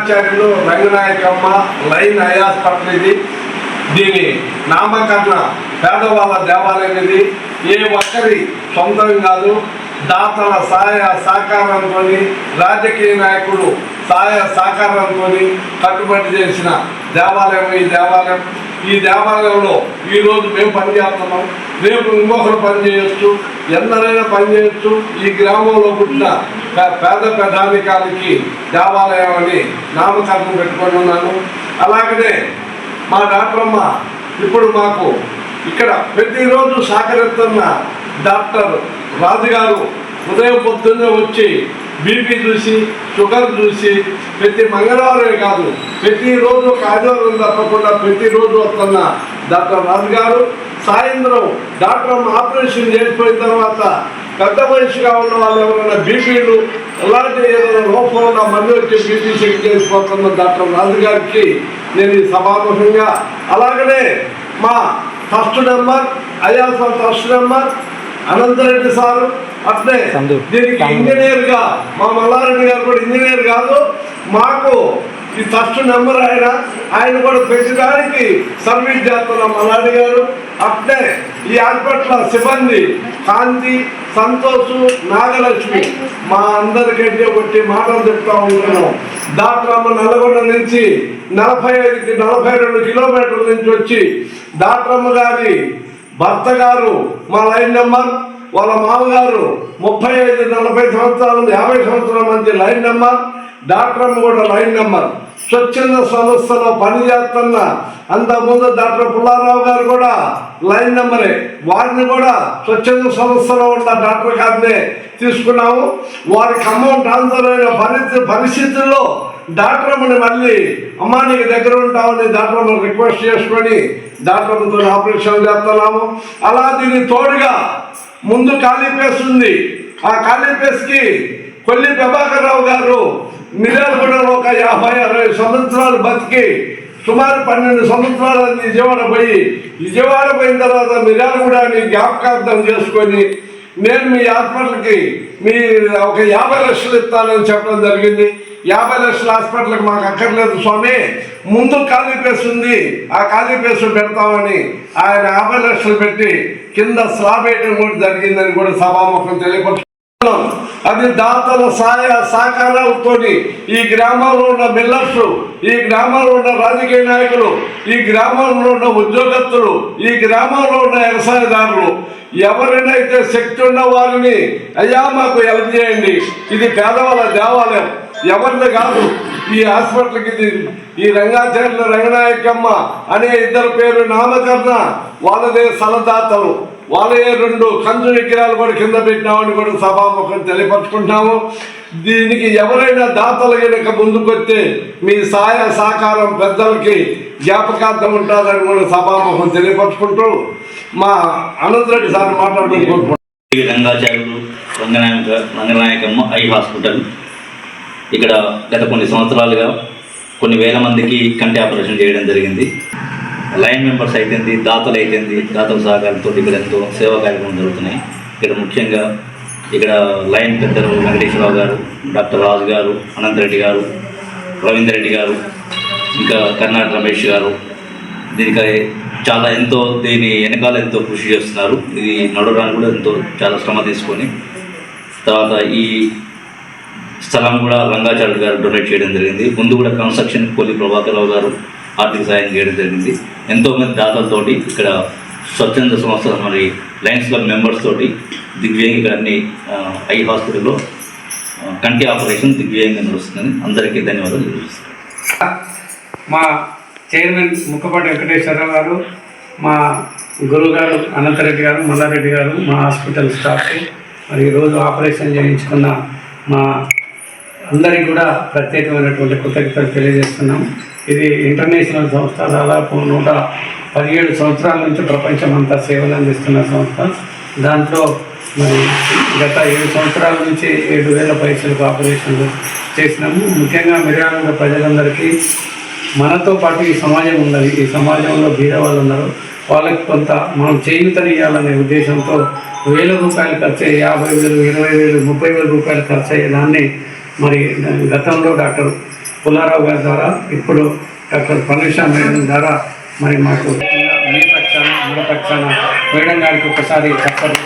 Rangacharyulu Ranganayakamma line eye hospital ఇది. దీని నామకరణ పేదవాళ్ళ దేవాలయం ఇది. ఏ ఒక్కరి సొంతం కాదు, దాతల సహాయ సహకారంతో, రాజకీయ నాయకులు సహాయ సహకారంతో కట్టుబడి చేసిన దేవాలయం ఈ దేవాలయం. ఈ దేవాలయంలో ఈరోజు మేము పనిచేస్తున్నాం, రేపు ఇంకొకరు పనిచేయచ్చు, ఎందరైనా పనిచేయచ్చు. ఈ గ్రామంలో పుట్టిన పేద ప్రధానికానికి దేవాలయం అని నామకరణం పెట్టుకొని ఉన్నాను. అలాగనే మా డాక్టరమ్మ ఇప్పుడు మాకు ఇక్కడ ప్రతిరోజు సహకరిస్తున్న డాక్టర్ రాజుగారు ఉదయం పొద్దున్నే వచ్చి బీపీ చూసి, షుగర్ చూసి ప్రతి మంగళవారమే కాదు ప్రతిరోజు ఒక ఆదివారం తప్పకుండా ప్రతిరోజు వస్తున్న డాక్టర్ రాజుగారు సాయంత్రం డాక్టర్ ఆపరేషన్ చేసిపోయిన తర్వాత పెద్ద వయసుగా ఉన్న వాళ్ళు ఎవరైనా బీపీలు అలాంటి ఏదైనా లోపం ఉన్న మళ్ళీ వచ్చి బీపీ చెక్ చేసిపోతున్న డాక్టర్ రాజుగారికి నేను ఈ సభాముఖంగా, అలాగనే మా first number IRS first number Anantha Reddy sir, అట్లే దీనికి ఇంజనీర్గా మా మల్లారెడ్డి గారు కూడా ఇంజనీర్ కాదు, మాకు ఈ ఫస్ట్ నెంబర్ ఆయన కూడా ప్రతిదానికి సర్వీస్ చేస్తున్నాం మల్లారెడ్డి గారు. అట్లే ఈ హాస్పిటల్ సిబ్బంది కాంతి, సంతోష్, నాగలక్ష్మి మా అందరికంటే ఒకటి మాటలు చెప్తా ఉంటున్నాం. డాక్టర్ నల్గొండ నుంచి 42 కిలోమీటర్ల నుంచి వచ్చి డాక్టర్ గారి భర్త గారు మా లైన్ నెంబర్, వాళ్ళ మామగారు 35-40 సంవత్సరాల 50 సంవత్సరాల మధ్య లైన్ నెంబర్, డాక్టర్ కూడా లైన్ నెంబర్. స్వచ్ఛంద సంస్థలో పనిచేస్తున్న అంతకుముందు డాక్టర్ పుల్లారావు గారు కూడా లైన్ నెంబరే, వారిని కూడా స్వచ్ఛంద సంస్థలో ఉన్న డాక్టర్ గారినే తీసుకున్నాము. వారికి అమౌంట్ ట్రాన్స్ఫర్ అయిన పరిస్థితుల్లో డాక్టర్ అమ్మని మళ్ళీ అమ్మా నీకు దగ్గర ఉంటామని డాక్టర్ అమ్మని రిక్వెస్ట్ చేసుకొని డాక్టర్ అమ్మతో ఆపరేషన్ చేస్తున్నాము. అలా దీనికి తోడుగా ముందు ఖాళీ ప్లేస్ ఉంది. ఆ ఖాళీ ప్లేస్కి కొల్లి ప్రభాకర్ రావు గారు మిర్యాలగూడలో ఒక 50-60 సంవత్సరాలు బతికి సుమారు 12 సంవత్సరాలు విజయవాడ పోయిన తర్వాత మిర్యాలగూడని జ్ఞాపకార్థం చేసుకొని నేను మీ హాస్పిటల్కి మీ ఒక 50 లక్షలు ఇస్తానని చెప్పడం జరిగింది. 50 లక్షల హాస్పిటల్కి మాకు అక్కర్లేదు స్వామి, ముందు ఖాళీ ప్లేస్ ఉంది, ఆ ఖాళీ ప్లేస్ పెడతామని ఆయన 50 లక్షలు పెట్టి కింద స్లాబ్ వేయడం కూడా జరిగిందని కూడా సభాముఖం తెలియపరుచుకున్నాం. అది దాతల సహాయ సహకారాలతో ఈ గ్రామంలో ఉన్న మిల్లర్స్, ఈ గ్రామంలో ఉన్న రాజకీయ నాయకులు, ఈ గ్రామంలో ఉన్న ఉద్యోగస్తులు, ఈ గ్రామంలో ఉన్న వ్యవసాయదారులు ఎవరైనా అయితే శక్తి ఉన్న వారిని అయ్యా మాకు హెల్ప్ చేయండి. ఇది పేదవాళ్ళ దేవాలయం, ఎవరిని కాదు. ఈ హాస్పిటల్కి ఇది ఈ రంగాచార్యులు రంగనాయకమ్మ అనే ఇద్దరు పేరు నామకరణ వాళ్ళదే సలదాతలు, వాళ్ళే 2 కంచు విగ్రహాలు కూడా కింద పెట్టినామని కూడా సభాముఖం తెలియపరుచుకుంటున్నాము. దీనికి ఎవరైనా దాతలు కనుక ముందుకొస్తే మీ సహాయ సహకారం పెద్దలకి జ్ఞాపకార్థం ఉంటుందని కూడా సభాముఖం తెలియపరుచుకుంటూ మా అనంతరెడ్డి సార్ మాట్లాడుకుంటున్నాం. రంగాచార్యులు రంగనాయకమ్మ ఐ హాస్పిటల్ ఇక్కడ గత కొన్ని సంవత్సరాలుగా కొన్ని వేల మందికి కంటి ఆపరేషన్ చేయడం జరిగింది. లైన్ మెంబర్స్ అయితేంది, దాతలు అయితేంది, దాతల సహకారంతో ఇక్కడ ఎంతో సేవా కార్యక్రమం జరుగుతున్నాయి. ఇక్కడ ముఖ్యంగా ఇక్కడ లైన్ పెద్దలు వెంకటేశ్వరరావు గారు, డాక్టర్ రాజు గారు, అనంతరెడ్డి గారు, రవీందర్ రెడ్డి గారు, ఇంకా కర్ణాటక రమేష్ గారు దీనికి దీని వెనకాల ఎంతో కృషి చేస్తున్నారు. ఇది నడవడానికి కూడా చాలా శ్రమ తీసుకొని తర్వాత ఈ స్థలం కూడా రంగాచార్యుడు గారు డొనేట్ చేయడం జరిగింది. ముందు కూడా కన్స్ట్రక్షన్ కొల్లి ప్రభాకర్ రావు గారు ఆర్థిక సాయం చేయడం జరిగింది. ఎంతోమంది దాతలతోటి ఇక్కడ స్వచ్ఛంద సంస్థ మరి లయన్స్ క్లబ్ మెంబర్స్ తోటి దిగ్విజయంగా ఇక్కడ అన్ని ఐ హాస్పిటల్లో కంటి ఆపరేషన్ దిగ్విజయంగా నడుస్తుందని అందరికీ ధన్యవాదాలు తెలియజేస్తాను. మా చైర్మన్ ముక్కపాటి వెంకటేశ్వరరావు గారు, మా గురువు గారు అనంతరెడ్డి గారు, మల్లారెడ్డి గారు, మా హాస్పిటల్ స్టాఫ్కి మరి ఈరోజు ఆపరేషన్ చేయించుకున్న మా అందరికీ కూడా ప్రత్యేకమైనటువంటి కృతజ్ఞతలు తెలియజేస్తున్నాం. ఇది ఇంటర్నేషనల్ సంస్థ, దాదాపు 117 సంవత్సరాల నుంచి ప్రపంచమంతా సేవలు అందిస్తున్న సంస్థ. దాంట్లో మరి గత 7 సంవత్సరాల నుంచి 7,000 పైసలకు ఆపరేషన్లు చేసినాము. ముఖ్యంగా మిర్యాలగూడ ప్రజలందరికీ మనతో పాటు ఈ సమాజం ఉన్నది, ఈ సమాజంలో బీదవాళ్ళు ఉన్నారు, వాళ్ళకి కొంత మనం చేయూతనియాలనే ఉద్దేశంతో 1,000 రూపాయలు ఖర్చు అయ్యి 50,000, 20,000, 30,000 రూపాయలు ఖర్చు అయ్యేదాన్ని మరి గతంలో డాక్టర్ పుల్లారావు గారి ద్వారా, ఇప్పుడు డాక్టర్ ప్రనూష మేడం ద్వారా మరి మాకు మీ పక్షాన మన పక్షాన మేడం గారికి ఒకసారి చెప్పారు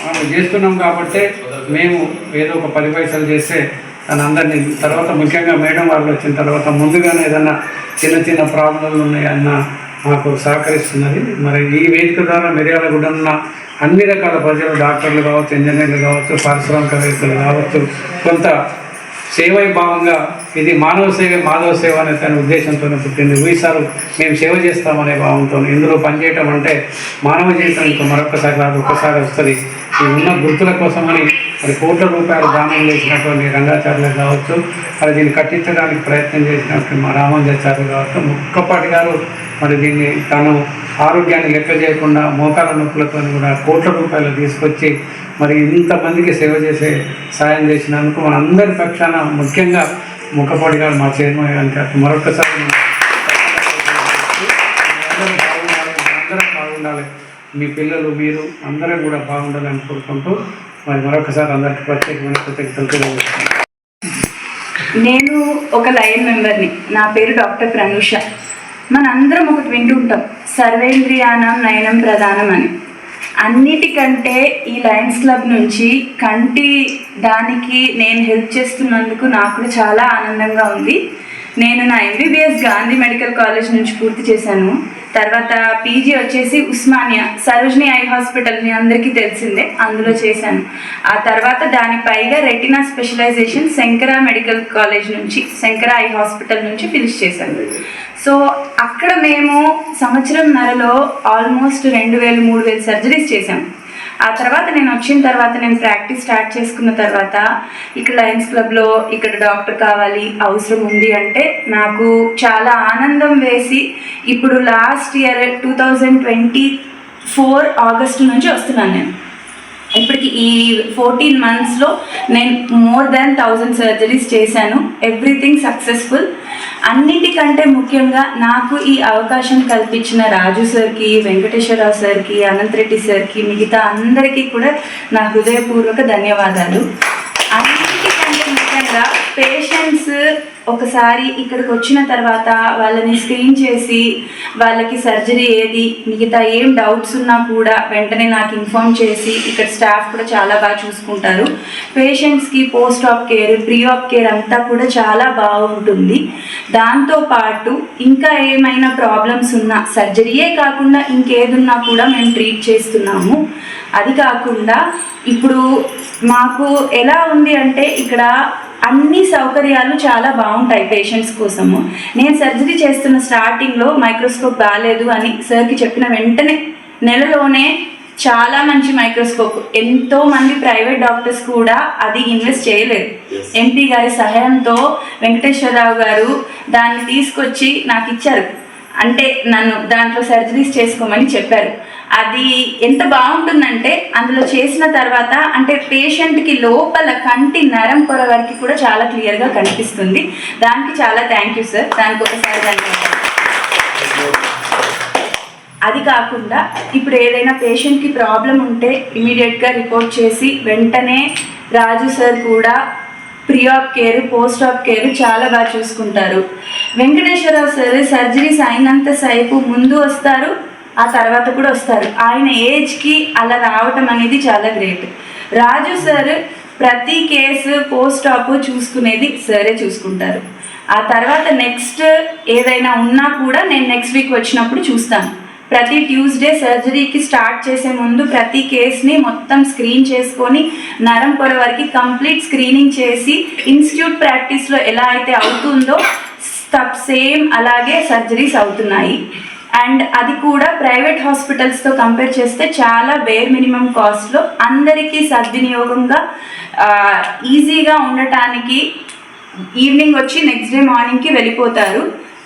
మనం చేస్తున్నాం కాబట్టి మేము ఏదో ఒక 10 పైసలు చేస్తే తనందరినీ తర్వాత ముఖ్యంగా మేడం వాళ్ళు వచ్చిన తర్వాత ముందుగానే ఏదన్నా చిన్న ప్రాబ్లంలు ఉన్నాయన్న మాకు సహకరిస్తున్నది. మరి ఈ వేదిక ద్వారా మిర్యాలగూడ ఉన్న అన్ని రకాల ప్రజలు, డాక్టర్లు కావచ్చు, ఇంజనీర్లు కావచ్చు, పారిశ్రామికవేత్తలు కావచ్చు, కొంత సేవై భావంగా ఇది మానవ సేవ మాధవ సేవ అనే తన ఉద్దేశంతో పుట్టింది. ఈసారి మేము సేవ చేస్తామనే భావంతో ఇందులో పనిచేయటం అంటే మానవ జీవితం ఇంకా మరొకసారి రాదు, ఒక్కసారి వస్తుంది. ఈ ఉన్న గుర్తుల కోసమని మరి కోట్ల రూపాయలు దానం చేసినటువంటి రంగాచార్యులు కావచ్చు, మరి దీన్ని కట్టించడానికి ప్రయత్నం చేసినటువంటి మా రామాంజాచార్యులు కావచ్చు, ముక్కపాటి గారు మరి దీన్ని తను ఆరోగ్యాన్ని లెక్క చేయకుండా మోకాల నొప్పులతో కూడా కోట్ల రూపాయలు తీసుకొచ్చి మరి ఇంతమందికి సేవ చేసే సాయం చేసినందుకు మన అందరి పక్షాన ముఖ్యంగా ముక్కపాటి గారు మా చైర్మన్ గారికి మరొకసారి అందరం బాగుండాలి, మీ పిల్లలు మీరు అందరం కూడా బాగుండాలని కోరుకుంటూ మరి మరొకసారి అందరికీ ప్రత్యేకమైన కృతజ్ఞతలు తెలియజేస్తున్నాను. నేను ఒక లయన్ మెంబర్ని. నా పేరు డాక్టర్ ప్రనూష. మనందరం ఒకటి వింటూ ఉంటాం, సర్వేంద్రియానం నయనం ప్రధానం అని. అన్నిటికంటే ఈ లయన్స్ క్లబ్ నుంచి కంటి దానికి నేను హెల్ప్ చేస్తున్నందుకు నాకు కూడా చాలా ఆనందంగా ఉంది. నేను నా MBBS గాంధీ మెడికల్ కాలేజ్ నుంచి పూర్తి చేశాను. తర్వాత PG వచ్చేసి ఉస్మానియా సరోజిని ఐ హాస్పిటల్, మీ అందరికీ తెలిసిందే, అందులో చేశాను. ఆ తర్వాత దాని పైగా retina specialization Shankara medical college నుంచి, శంకర ఐ హాస్పిటల్ నుంచి ఫినిష్ చేశాను. సో అక్కడ మేము సంవత్సరంన్నరలో ఆల్మోస్ట్ 2000-3000 సర్జరీస్ చేశాము. ఆ తర్వాత నేను వచ్చిన తర్వాత నేను ప్రాక్టీస్ స్టార్ట్ చేసుకున్న తర్వాత ఇక్కడ లయన్స్ క్లబ్లో ఇక్కడ డాక్టర్ కావాలి, అవసరం ఉంది అంటే నాకు చాలా ఆనందం వేసి ఇప్పుడు లాస్ట్ ఇయర్ 2024 ఆగస్టు నుంచి వస్తున్నాను. నేను ఇప్పటికి ఈ 14 monthsలో నేను more than 1000 సర్జరీస్ చేశాను. Everything successful. అన్నిటికంటే ముఖ్యంగా నాకు ఈ అవకాశం కల్పించిన రాజు సార్కి, వెంకటేశ్వరరావు సార్కి, అనంతరెడ్డి సార్కి, మిగతా అందరికీ కూడా నా హృదయపూర్వక ధన్యవాదాలు. అన్నిటికంటే ముఖ్యంగా పేషెంట్స్ ఒకసారి ఇక్కడికి వచ్చిన తర్వాత వాళ్ళని స్క్రీన్ చేసి వాళ్ళకి సర్జరీ ఏది, మిగతా ఏం డౌట్స్ ఉన్నా కూడా వెంటనే నాకు ఇన్ఫార్మ్ చేసి ఇక్కడ స్టాఫ్ కూడా చాలా బాగా చూసుకుంటారు. పేషెంట్స్కి పోస్ట్ ఆప్ కేర్, ప్రీ ఆప్ కేర్ అంతా కూడా చాలా బాగుంటుంది. దాంతోపాటు ఇంకా ఏమైనా ప్రాబ్లమ్స్ ఉన్నా సర్జరీయే కాకుండా ఇంకేదున్నా కూడా మేము ట్రీట్ చేస్తున్నాము. అది కాకుండా ఇప్పుడు మాకు ఎలా ఉంది అంటే ఇక్కడ అన్ని సౌకర్యాలు చాలా బాగుంటాయి పేషెంట్స్ కోసము. నేను సర్జరీ చేస్తున్న స్టార్టింగ్లో మైక్రోస్కోప్ బాగాలేదు అని సార్కి చెప్పిన వెంటనే నెలలోనే చాలా మంచి మైక్రోస్కోప్, ఎంతోమంది ప్రైవేట్ డాక్టర్స్ కూడా అది ఇన్వెస్ట్ చేయలేదు. MP గారి సహాయంతో వెంకటేశ్వరరావు గారు దాన్ని తీసుకొచ్చి నాకు ఇచ్చారు. అంటే నన్ను దాంట్లో సర్జరీస్ చేసుకోమని చెప్పారు. అది ఎంత బాగుంటుందంటే అందులో చేసిన తర్వాత అంటే పేషెంట్కి లోపల కంటి నరం పొర వరకు కూడా చాలా క్లియర్గా కనిపిస్తుంది. దానికి చాలా థ్యాంక్ యూ సార్, దానికి ఒకసారి ధన్యవాదాలు. అది కాకుండా ఇప్పుడు ఏదైనా పేషెంట్కి ప్రాబ్లం ఉంటే ఇమీడియట్గా రిపోర్ట్ చేసి వెంటనే రాజు సార్ కూడా ప్రీ ఆప్ కేర్, పోస్ట్ ఆప్ కేర్ చాలా బాగా చూసుకుంటారు. వెంకటేశ్వరరావు సార్ సర్జరీస్ అయినంత సేపు ముందు వస్తారు, ఆ తర్వాత కూడా వస్తారు. ఆయన ఏజ్కి అలా రావటం అనేది చాలా గ్రేట్. రాజు సార్ ప్రతి కేసు పోస్ట్ ఆప్ చూసుకునేది సరే చూసుకుంటారు. ఆ తర్వాత నెక్స్ట్ ఏదైనా ఉన్నా కూడా నేను నెక్స్ట్ వీక్ వచ్చినప్పుడు చూస్తాను. ప్రతి ట్యూస్డే సర్జరీకి స్టార్ట్ చేసే ముందు ప్రతి కేస్ని మొత్తం స్క్రీన్ చేసుకొని నరం పొర వరకు కంప్లీట్ స్క్రీనింగ్ చేసి ఇన్స్టిట్యూట్ ప్రాక్టీస్లో ఎలా అయితే అవుతుందో సేమ్ అలాగే సర్జరీస్ అవుతున్నాయి. అండ్ అది కూడా ప్రైవేట్ హాస్పిటల్స్తో కంపేర్ చేస్తే చాలా బేర్ మినిమం కాస్ట్లో అందరికీ సద్వినియోగంగా ఈజీగా ఉండటానికి ఈవినింగ్ వచ్చి నెక్స్ట్ డే మార్నింగ్కి వెళ్ళిపోతారు.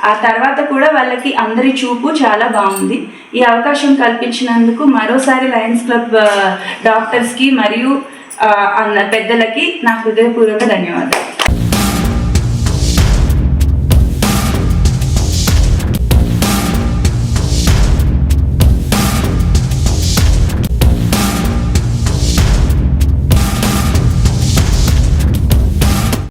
ఆ తర్వాత కూడా వాళ్ళకి అందరి చూపు చాలా బాగుంది. ఈ అవకాశం కల్పించినందుకు మరోసారి లయన్స్ క్లబ్ డాక్టర్స్కి మరియు పెద్దలకి నా హృదయపూర్వక ధన్యవాదాలు.